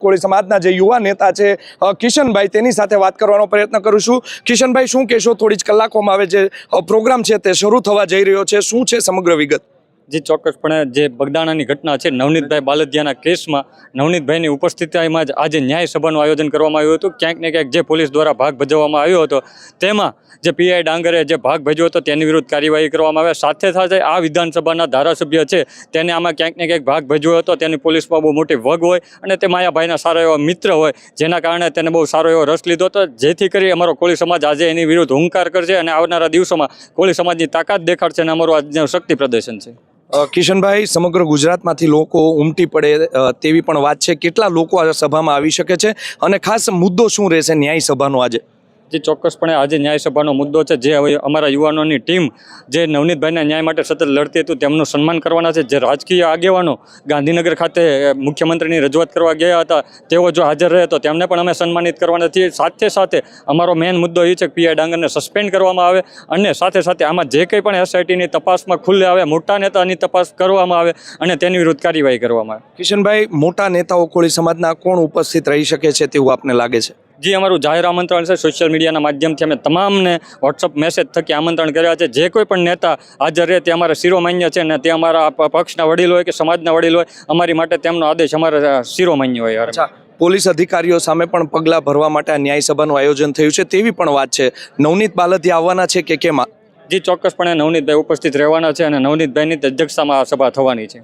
કોળી સમાજના જે યુવા નેતા છે કિશનભાઈ, તેની સાથે વાત કરવાનો પ્રયત્ન કરું છું। કિશનભાઈ, શું કહેશો? થોડી જ કલાકોમાં હવે જે પ્રોગ્રામ છે તે શરૂ થવા જઈ રહ્યો છે, શું છે સમગ્ર વિગત? જે ચોક્કસપણે જે બગદાણાની ઘટના છે, નવનીતભાઈ બાલદિયાના કેસમાં નવનીતભાઈની ઉપસ્થિતિમાં જ આજે ન્યાય સભાનું આયોજન કરવામાં આવ્યું હતું। ક્યાંક ને ક્યાંક જે પોલીસ દ્વારા ભાગ ભજવવામાં આવ્યો હતો, તેમાં જે પીઆઈ ડાંગરે જે ભાગ ભજવ્યો હતો તેની વિરુદ્ધ કાર્યવાહી કરવામાં આવે। સાથે સાથે આ વિધાનસભાના ધારાસભ્ય છે તેને આમાં ક્યાંક ને ક્યાંક ભાગ ભજવ્યો હતો, તેની પોલીસમાં બહુ મોટી વગ હોય અને તે માયાભાઈના સારા એવા મિત્ર હોય, જેના કારણે તેને બહુ સારો એવો રસ લીધો હતો, જેથી કરી અમારો કોળી સમાજ આજે એની વિરુદ્ધ હુંકાર કરશે અને આવનારા દિવસોમાં કોળી સમાજની તાકાત દેખાડશે અને અમારું આજનું શક્તિ પ્રદર્શન છે। કિશનભાઈ, સમગ્ર ગુજરાતમાંથી લોકો ઉમટી પડે તેવી પણ વાત છે, કેટલા લોકો આ સભામાં આવી શકે છે અને ખાસ મુદ્દો શું રહેશે ન્યાય સભાનો આજે? જે ચોક્કસપણે આજે ન્યાય સભાનો મુદ્દો છે, જે હવે અમારા યુવાનોની ટીમ જે નવનીતભાઈના ન્યાય માટે સતત લડતી હતું તેમનું સન્માન કરવાના છે। જે રાજકીય આગેવાનો ગાંધીનગર ખાતે મુખ્યમંત્રીની રજૂઆત કરવા ગયા હતા, તેઓ જો હાજર રહે તો તેમને પણ અમે સન્માનિત કરવાના છીએ। સાથે સાથે અમારો મેઇન મુદ્દો એ છે કે પીઆઈ ડાંગરને સસ્પેન્ડ કરવામાં આવે અને સાથે સાથે આમાં જે કંઈ પણ એસઆઈટીની તપાસમાં ખુલ્લે આવે, મોટા નેતાની તપાસ કરવામાં આવે અને તેની વિરુદ્ધ કાર્યવાહી કરવામાં આવે। કિશનભાઈ, મોટા નેતાઓ કોળી સમાજના કોણ ઉપસ્થિત રહી શકે છે તેવું આપને લાગે છે? જે અમારું જાહેર આમંત્રણ છે, સોશિયલ મીડિયાના માધ્યમથી અમે તમામને વોટ્સઅપ મેસેજ થકી આમંત્રણ કર્યા છે। જે કોઈ પણ નેતા હાજર રહે તે અમારા શિરોમાન્ય છે અને તે અમારા પક્ષના વડીલ હોય કે સમાજના વડીલ હોય, અમારી માટે તેમનો આદેશ અમારા શિરોમાન્ય હોય। અચ્છા, પોલીસ અધિકારીઓ સામે પણ પગલાં ભરવા માટે આ ન્યાય સભાનું આયોજન થયું છે તેવી પણ વાત છે। નવનીત બાલદિયા આવવાના છે કે કેમ? જે ચોક્કસપણે નવનીતભાઈ ઉપસ્થિત રહેવાના છે અને નવનીતભાઈની અધ્યક્ષતામાં આ સભા થવાની છે।